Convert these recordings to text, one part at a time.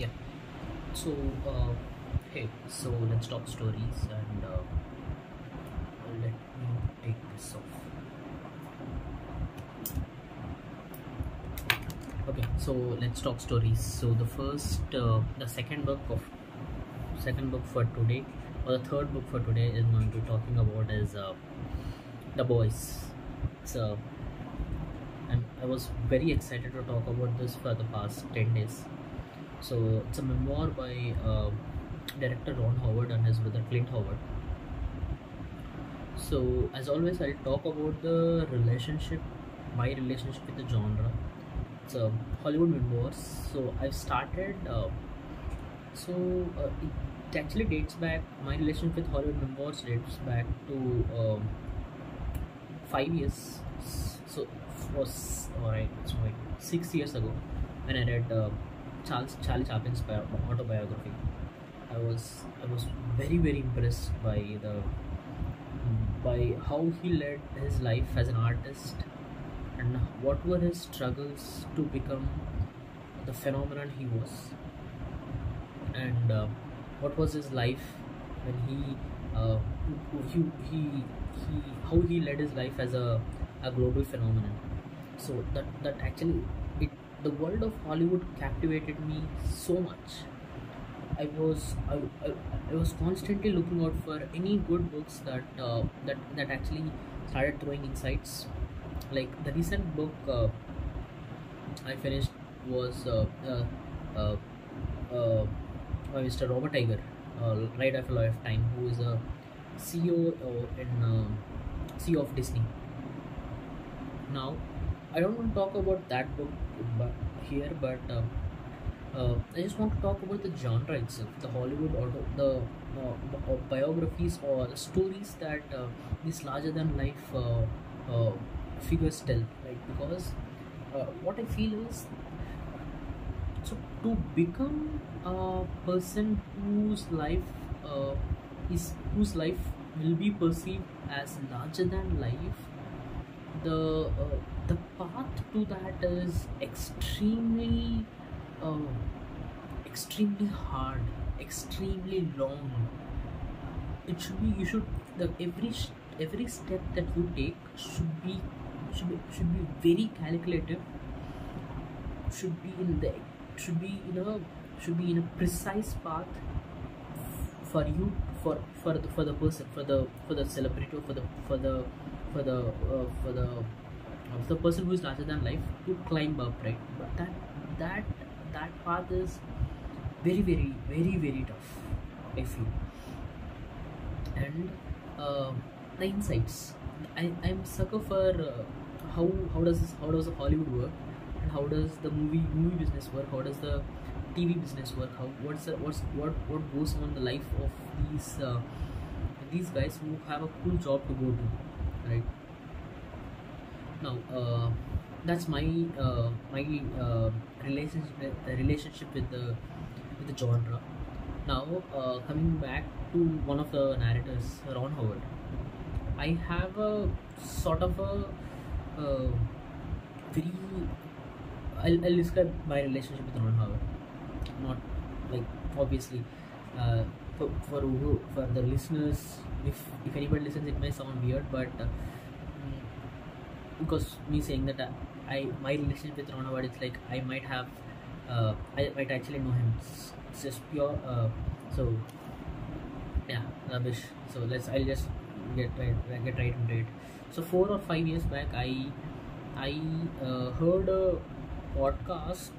Yeah. So, hey, so let's talk stories and let me take this off. Okay, so let's talk stories. So the second book for today, or the third book for today, is going to be talking about is the boys. So, I was very excited to talk about this for the past 10 days. So it's a memoir by director Ron Howard and his brother Clint Howard. So as always, I'll talk about my relationship with the genre. It's a Hollywood memoirs. So I've started. It actually dates back. My relationship with Hollywood memoirs dates back to 5 years. So it was alright. It's like 6 years ago when I read Charlie Chaplin's autobiography. I was very impressed by how he led his life as an artist and what were his struggles to become the phenomenon he was, and what was his life when he how he led his life as a global phenomenon. So that actually it the world of Hollywood captivated me so much. I was constantly looking out for any good books that actually started throwing insights. Like the recent book I finished was uh, uh, by Mr. Robert Iger, Right After a Lifetime, who is a CEO of Disney. Now, I don't want to talk about that book but I just want to talk about the genre itself, the Hollywood the biographies or stories that these larger than life figures tell, right? Because what I feel is, so to become a person uh, whose life will be perceived as larger than life, the path to that is uh, extremely hard, extremely long. It should be you should the every step that you take should be very calculative. Should be in the should be in a should be in a precise path for you, for the person, for the celebrity, or for the person who is larger than life to climb up, right? But that that path is very tough, I feel. And the insights, I'm sucker for how does the Hollywood work, and how does the movie business work, how does the TV business work, how what goes on in the life of these guys who have a cool job to go to, right? Now that's my relationship with the genre. Now coming back to one of the narrators, Ron Howard, I have a sort of a very I'll describe my relationship with Ron Howard. Not like, obviously, for the listeners, if anybody listens, it may sound weird, but because me saying that my relationship with Ron Howard, it's like I might actually know him. It's just pure. So yeah, rubbish. So I'll just get right into it. So 4 or 5 years back, I heard a podcast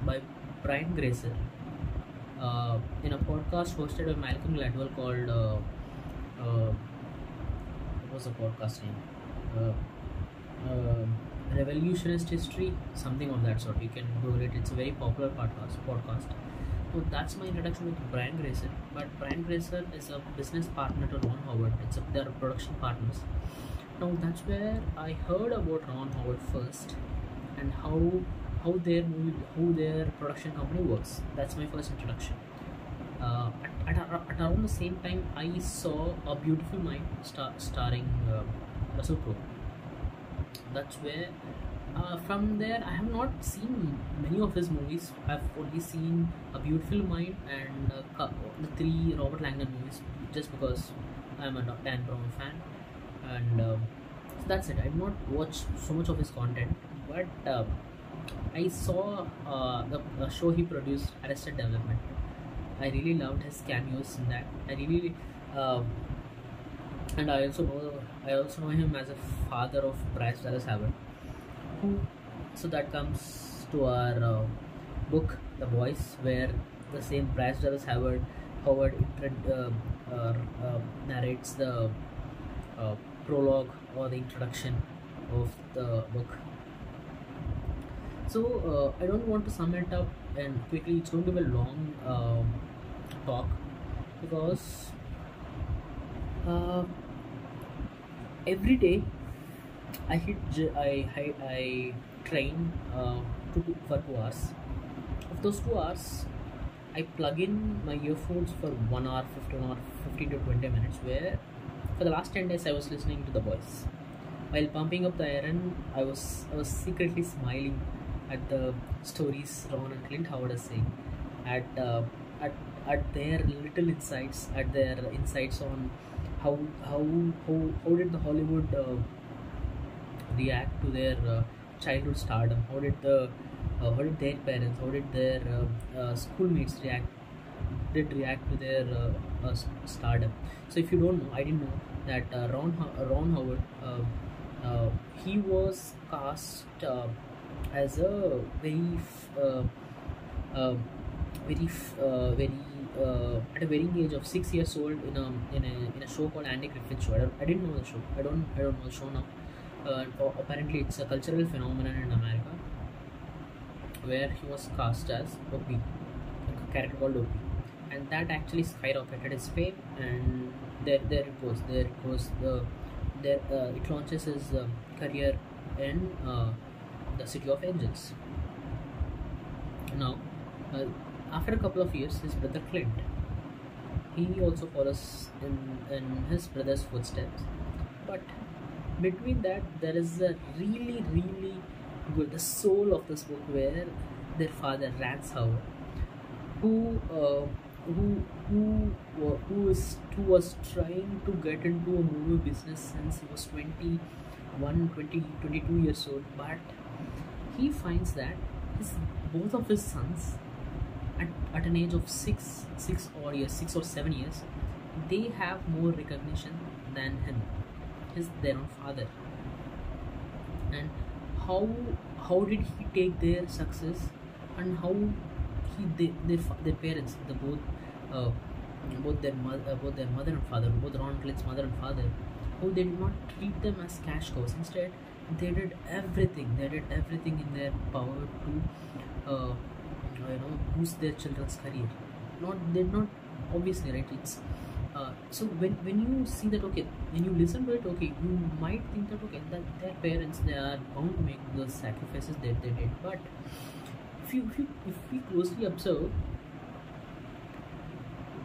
by Brian Grazer, in a podcast hosted by Malcolm Gladwell called what was the podcast name? Uh, Revolutionist History, something of that sort. You can Google it. It's a very popular podcast. So that's my introduction with Brian Grazer. But Brian Grazer is a business partner to Ron Howard. They're production partners. Now that's where I heard about Ron Howard first, and how their production company works. That's my first introduction. At around the same time, I saw A Beautiful Mind starring Russell Crowe. That's where From there, I have not seen many of his movies. I've only seen A Beautiful Mind and the three Robert Langdon movies, just because I'm a Dan Brown fan, and so that's it. I've not watched so much of his content, but I saw the show he produced, Arrested Development. I really loved his cameos in that. I really, um, and I also know him as a father of Bryce Dallas Howard, who. So that comes to our book, The Voice, where the same Bryce Dallas Howard narrates the uh, prologue or the introduction of the book. So I don't want to sum it up and quickly. It's going to be a long talk, because uh, every day I train for 2 hours. Of those 2 hours, I plug in my earphones for 1 hour, 15 to 20 minutes. Where for the last 10 days I was listening to The Voice while pumping up the iron. I was secretly smiling at the stories Ron and Clint Howard are saying, at uh, at their little insights, at their insights on how how how did the Hollywood react to their childhood stardom? How did their parents, how did their schoolmates react to their stardom? So if you don't know, I didn't know that Ron Howard, he was cast as a uh, very at a very young age of 6 years old in a show called Andy Griffith Show. I didn't know the show. I don't know the show now. Apparently, it's a cultural phenomenon in America, where he was cast as Opie, a character called Opie, and that actually skyrocketed his fame. And there it goes. There it goes. It launches his career in the City of Angels. Now, uh, after a couple of years, his brother Clint, he also follows in his brother's footsteps. But between that, there is a really good, the soul of this book, where their father Rance Howard, who uh, who was trying to get into a movie business since he was 22 years old, but he finds that his both of his sons, at an age of 6 or 7 years, they have more recognition than him, their own father. And how did he take their success, and how their parents, uh, both their mother and father, both Ron Clint's mother and father, how they did not treat them as cash cows. Instead, they did everything. They did everything in their power to boost their children's career. They're not, obviously, right. It's so when you see that, okay, when you listen to it, okay, you might think that, okay, that their parents, they are bound to make the sacrifices that they did. But if we closely observe,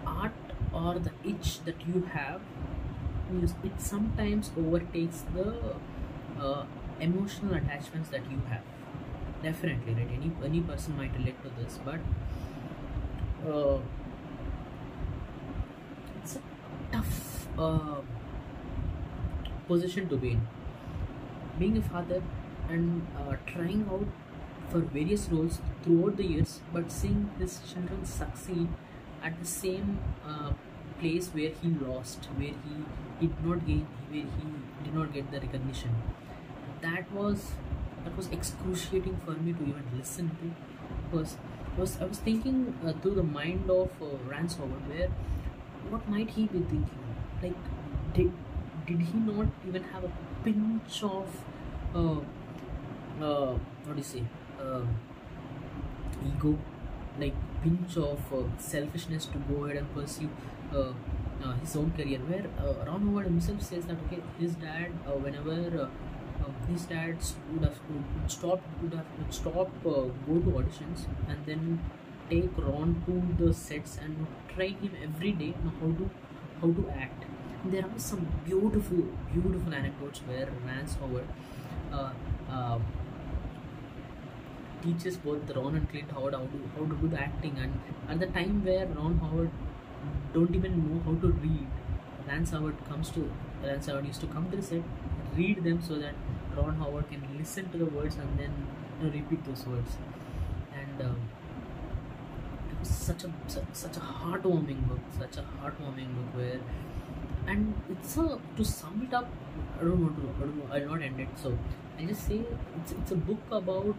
art, or the itch that you have, it sometimes overtakes the emotional attachments that you have. Definitely, right. Any person might relate to this, but uh, it's a tough position to be in, being a father, and trying out for various roles throughout the years, but seeing his children succeed at the same place where he lost, where he did not gain, where he did not get the recognition. That was excruciating for me to even listen to, because I was thinking through the mind of Rance Howard, where what might he be thinking? Like, did he not even have a pinch of uh, what do you say, ego, like pinch of selfishness to go ahead and pursue his own career? Where Ron Howard himself says that, okay, his dad, whenever his dad would stop go to auditions, and then take Ron to the sets and train him every day on how to act. There are some beautiful anecdotes where Rance Howard uh, uh, teaches both Ron and Clint how to do the acting. And at the time where Ron Howard don't even know how to read, Lance Howard comes to Lance Howard used to come to the set, read them so that Ron Howard can listen to the words and then repeat those words. And it was such a heartwarming book, where, and it's a, to sum it up, I don't know, I'll not end it. So I'll just say it's a book about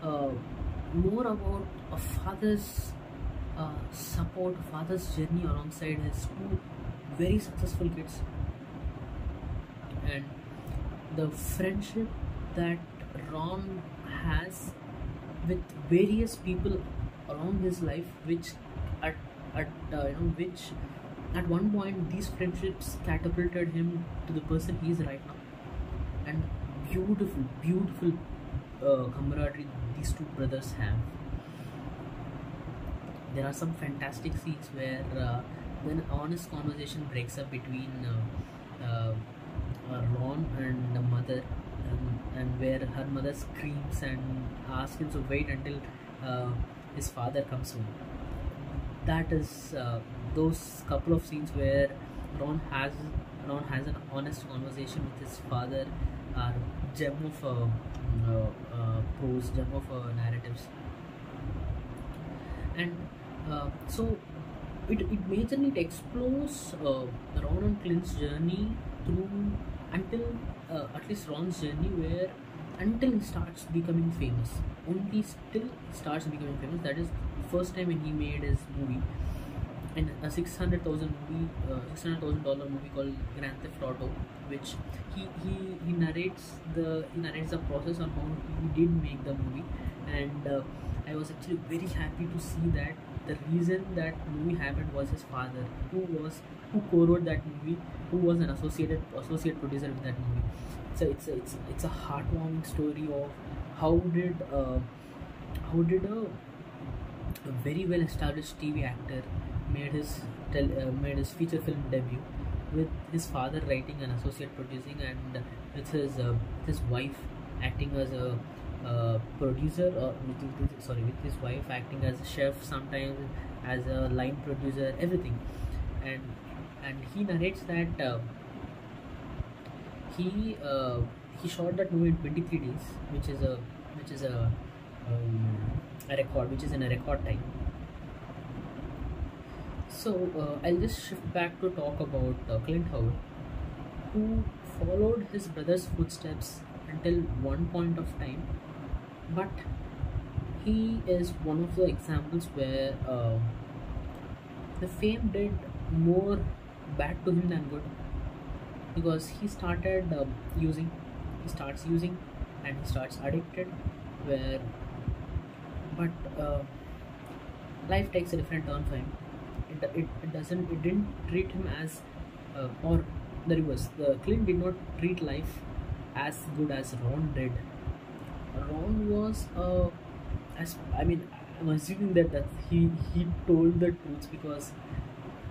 uh, more about a father's support, father's journey alongside his two very successful kids, and the friendship that Ron has with various people along his life, which at which at one point these friendships catapulted him to the person he is right now. And beautiful camaraderie these two brothers have. There are some fantastic scenes where when honest conversation breaks up between Ron and the mother, and where her mother screams and asks him to wait until his father comes home. That is those couple of scenes where Ron has Ron has an honest conversation with his father are gem of prose, gem of narratives. And so it majorly it explores Ron and Clint's journey through until at least Ron's journey, where until he starts becoming famous. Only still starts becoming famous. That is first time when he made his movie, and a $600,000 movie called Grand Theft Auto, which he narrates the process on how he did make the movie. And I was actually very happy to see that the reason that movie happened was his father, who co-wrote that movie, who was an associate producer with that movie. So it's a heartwarming story of how did a very well established TV actor made his feature film debut, with his father writing and associate producing, and with his wife acting as a producer, or with his wife acting as a chef, sometimes as a line producer, everything. And he narrates that he shot that movie in 23 days, which is a record, which is in a record time. So I'll just shift back to talk about Clint Howard, who followed his brother's footsteps until one point of time, but he is one of the examples where the fame did more bad to him than good, because he starts using, and he starts addicted, where but life takes a different turn for him. It didn't treat him as or the reverse. The Clint did not treat life as good as Ron did. Ron was I'm assuming that he told the truth, because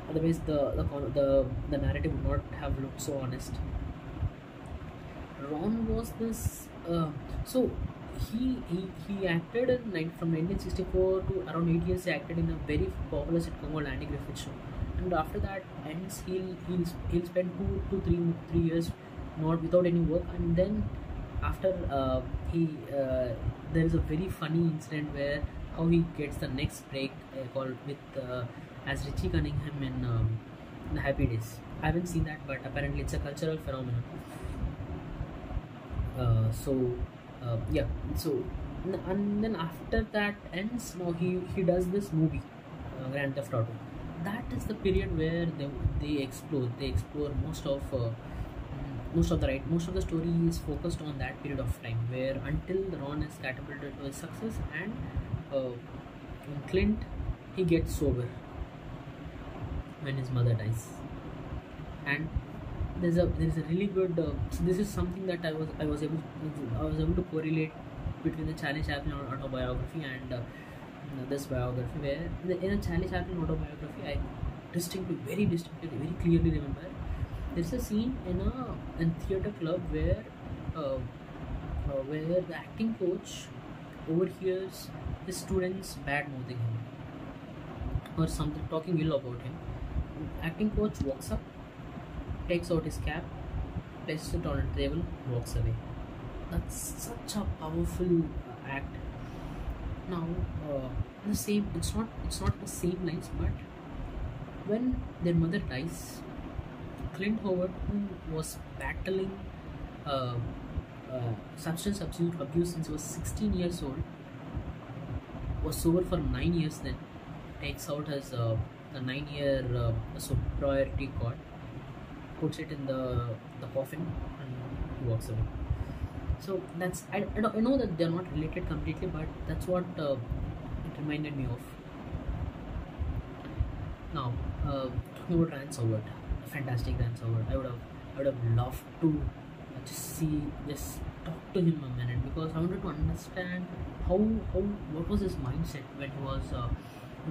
otherwise the narrative would not have looked so honest. Ron was this so he acted from 1964 to around 8 years. He acted in a very popular sitcom called Andy Griffith Show, and after that ends, he'll spend 2 to 3 years not without any work. And then after there is a very funny incident where how he gets the next break called with as Richie Cunningham in The Happy Days. I haven't seen that, but apparently it's a cultural phenomenon. Yeah, so and then after that ends, now he does this movie, Grand Theft Auto. That is the period where they explore most of most of the story is focused on that period of time, where until Ron is catapulted to his success, and in Clint, he gets sober when his mother dies. And there's a really good so this is something that I was able to correlate between the Charlie Chaplin autobiography and this biography, where in a Charlie Chaplin autobiography, I very clearly remember there's a scene in a theater club where the acting coach overhears his students bad mouthing him or something, talking ill about him. Acting coach walks up, takes out his cap, places it on a table, walks away. That's such a powerful act. Now, the same. It's not the same lines, but when their mother dies, Clint Howard, who was battling uh, substance abuse since he was 16 years old, was sober for 9 years. Then takes out his the 9 year sobriety card, puts it in the coffin, and he walks away. So that's I know that they're not related completely, but that's what it reminded me of. Now, talking about Rance Howard, a fantastic Rance Howard. I would have loved to just talk to him a minute, because I wanted to understand how what was his mindset when he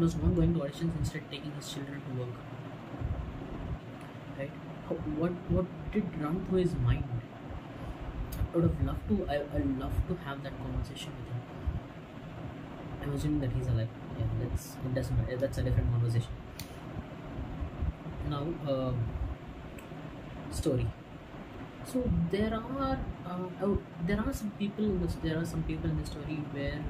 was not going to auditions, instead taking his children to work. Right? What did run through his mind? I would have loved to. I love to have that conversation with him. I'm assuming that he's alive. Yeah, it doesn't matter. That's a different conversation. Now, story. So there are some people in this. There are some people in the story where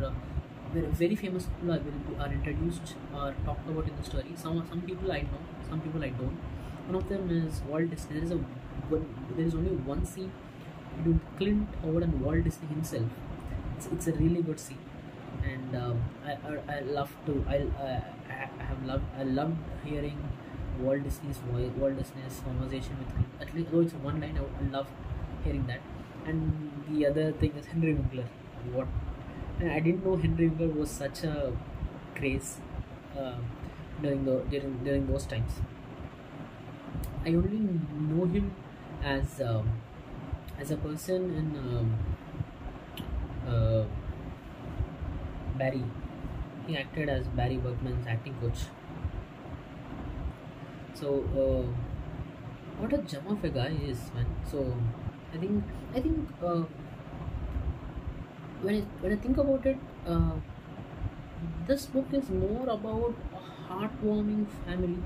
very famous people are introduced or talked about in the story. Some people I know, some people I don't. One of them is Walt Disney. There is only one scene between Clint Howard and Walt Disney himself. It's a really good scene, and I love to I loved hearing Walt Disney's voice, Walt Disney's conversation with him. At least though it's one line, I love hearing that. And the other thing is Henry Winkler. What, and I didn't know Henry Winkler was such a craze uh, during those times. I only know him as a person in Barry. He acted as Barry Bergman's acting coach. So what a gem of a guy is, man. So I think when I think about it, this book is more about a heartwarming family,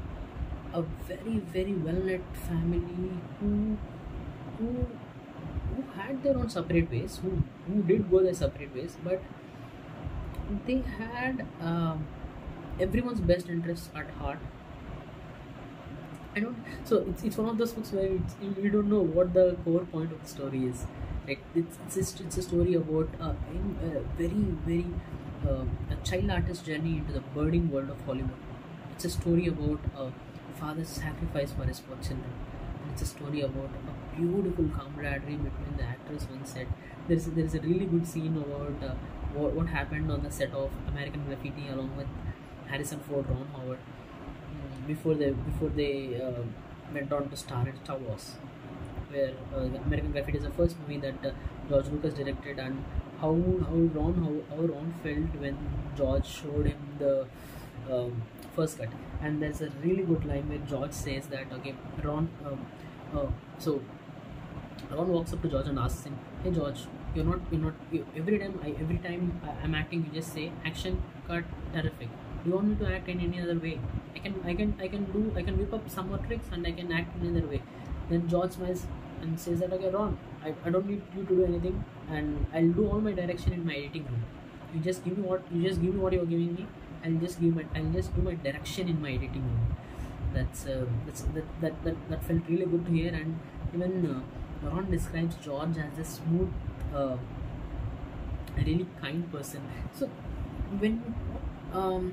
a very well knit family who who had their own separate ways, who did go their separate ways, but they had everyone's best interests at heart. I don't. So it's one of those books where you don't know what the core point of the story is. Like it's a story about a very a child artist's journey into the budding world of Hollywood. It's a story about a father's sacrifice for his four children. And it's a story about a beautiful camaraderie between the actors on set. There is a really good scene about what happened on the set of American Graffiti along with Harrison Ford, Ron Howard, before they went on to star in Star Wars, where American Graffiti is the first movie that George Lucas directed, and how Ron felt when George showed him the first cut. And there's a really good line where George says that, okay, so Ron walks up to George and asks him, "Hey George, every time I'm acting, you just say action, cut, terrific. Do you want me to act in any other way? I can whip up some more tricks and I can act in another way." Then George smiles and says that, "Okay, Ron, I don't need you to do anything, and I'll do all my direction in my editing room. You just give me what you're giving me. I'll just do my direction in my editing room." That felt really good to hear. And even Ron describes George as a smooth, a really kind person. So when um,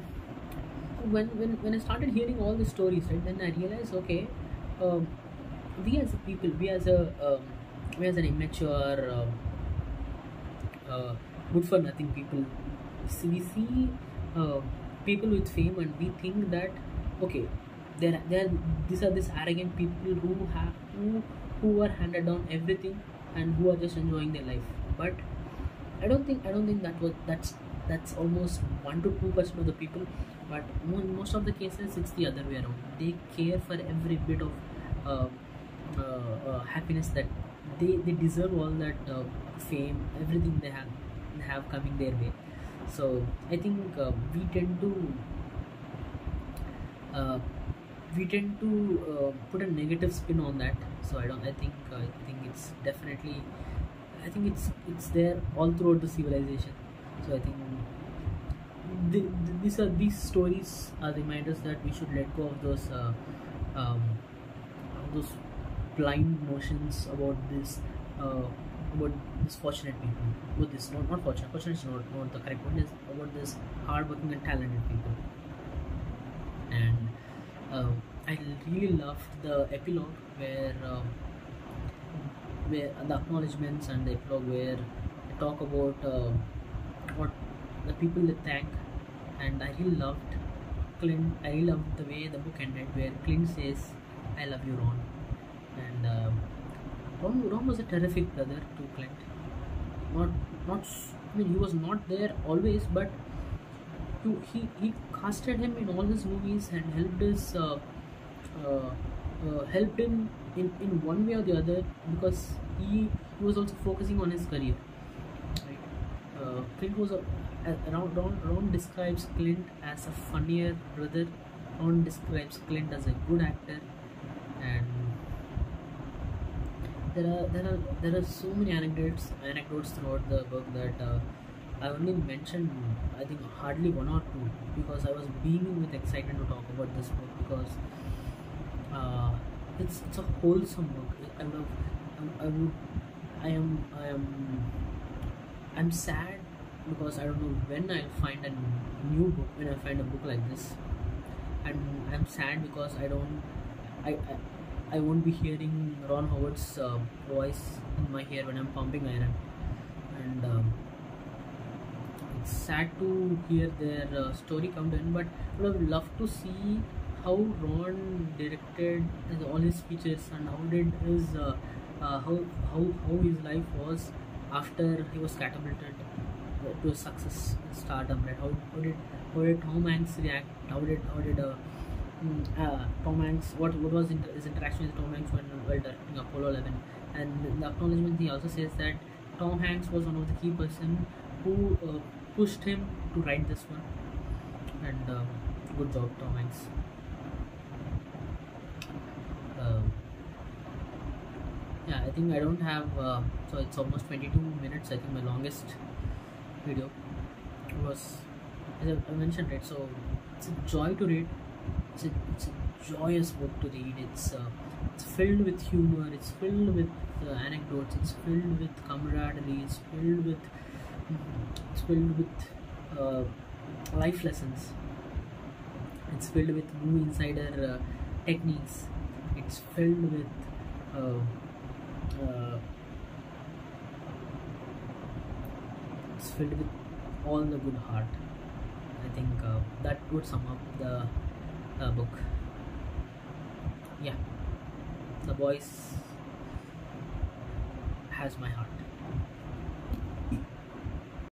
when I started hearing all these stories, right, then I realized, okay, um, we as a people, we as an immature, good for nothing people, we see uh, people with fame, and we think that, okay, these are these arrogant people who are handed down everything and who are just enjoying their life. But I don't think that's almost 1 to 2% of the people. But in most of the cases, it's the other way around. They care for every bit of uh, happiness that they deserve, all that fame, everything they have coming their way. So I think uh, we tend to put a negative spin on that. So I think it's definitely, I think it's there all throughout the civilization. So I think these stories are reminders that we should let go of um, those blind notions about uh, this fortunate people. About this, not fortunate. Fortunate is not the correct word. Is about this hardworking and talented people. And I really loved the epilogue where the acknowledgements and the epilogue where they talk about what the people they thank. And I really loved Clint. I really loved the way the book ended, where Clint says, "I love you, Ron." And Ron was a terrific brother to Clint. Not, I mean, he was not there always, but he casted him in all his movies and helped him in one way or the other, because he was also focusing on his career. Right? Clint was Ron describes Clint as a funnier brother. Ron describes Clint as a good actor. And there are so many anecdotes throughout the book that I only mentioned, I think, hardly one or two, because I was beaming with excitement to talk about this book, because uh, it's a wholesome book. I would have, I would I'm sad because I don't know when I'll find a new book, when I find a book like this. And I'm sad because I I, I won't be hearing Ron Howard's voice in my ear when I'm pumping iron. And it's sad to hear their story come to end, but I would have loved to see how Ron directed all his speeches, and how did his how his life was after he was catapulted to success, stardom. Right? How did Tom Hanks react? How did Tom Hanks, what was his interaction with Tom Hanks while directing Apollo 11? And in the acknowledgement, he also says that Tom Hanks was one of the key person who pushed him to write this one. And good job, Tom Hanks. Uh, yeah, I think I don't have. So it's almost 22 minutes. I think my longest video was, as I mentioned, right? So it's a joy to read. It's a joyous book to read. It's filled with humor. It's filled with anecdotes. It's filled with camaraderie. It's filled with life lessons. It's filled with movie insider techniques. It's filled with uh, uh, it's filled with all the good heart. I think that would sum up the book. Yeah, The Voice has my heart.